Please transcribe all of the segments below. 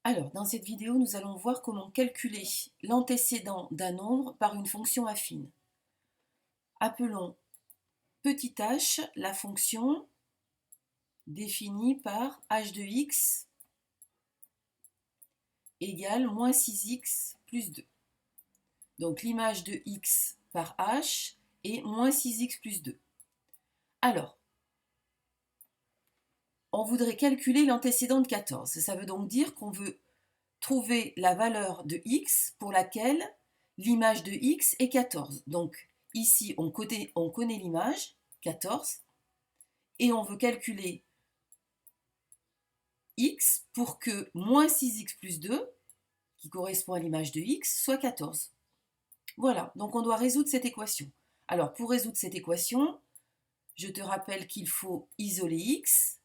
Alors, dans cette vidéo, nous allons voir comment calculer l'antécédent d'un nombre par une fonction affine. Appelons petit h la fonction définie par h de x égale moins 6x plus 2. Donc l'image de x par h est moins 6x plus 2. Alors, on voudrait calculer l'antécédent de 14. Ça veut donc dire qu'on veut trouver la valeur de x pour laquelle l'image de x est 14. Donc ici, on connaît l'image, 14, et on veut calculer x pour que moins 6x plus 2, qui correspond à l'image de x, soit 14. Voilà, donc on doit résoudre cette équation. Alors pour résoudre cette équation, je te rappelle qu'il faut isoler x.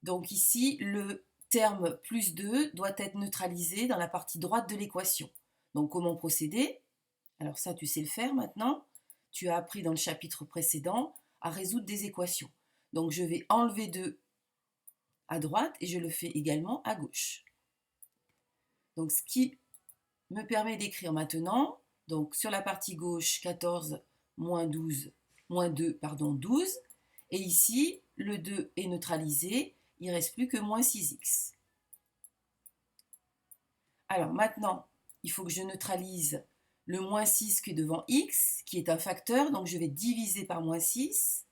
Donc ici, le terme plus 2 doit être neutralisé dans la partie droite de l'équation. Donc comment procéder? Alors ça, tu sais le faire maintenant. Tu as appris dans le chapitre précédent à résoudre des équations. Donc je vais enlever 2 à droite et je le fais également à gauche. Donc ce qui me permet d'écrire maintenant, donc sur la partie gauche, 14 moins 12, moins 2, pardon, 12. Et ici, le 2 est neutralisé, il ne reste plus que moins 6x. Alors maintenant, il faut que je neutralise le moins 6 qui est devant x, qui est un facteur, donc je vais diviser par moins 6,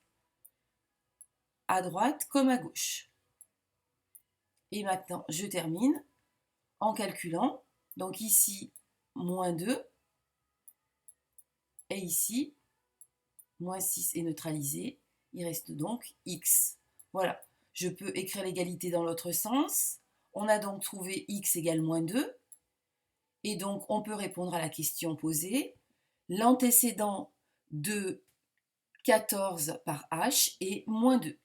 à droite comme à gauche. Et maintenant, je termine en calculant. Donc ici, moins 2, et ici, moins 6 est neutralisé, il reste donc x. Voilà, je peux écrire l'égalité dans l'autre sens. On a donc trouvé x égale moins 2, et donc on peut répondre à la question posée. L'antécédent de 14 par h est moins 2.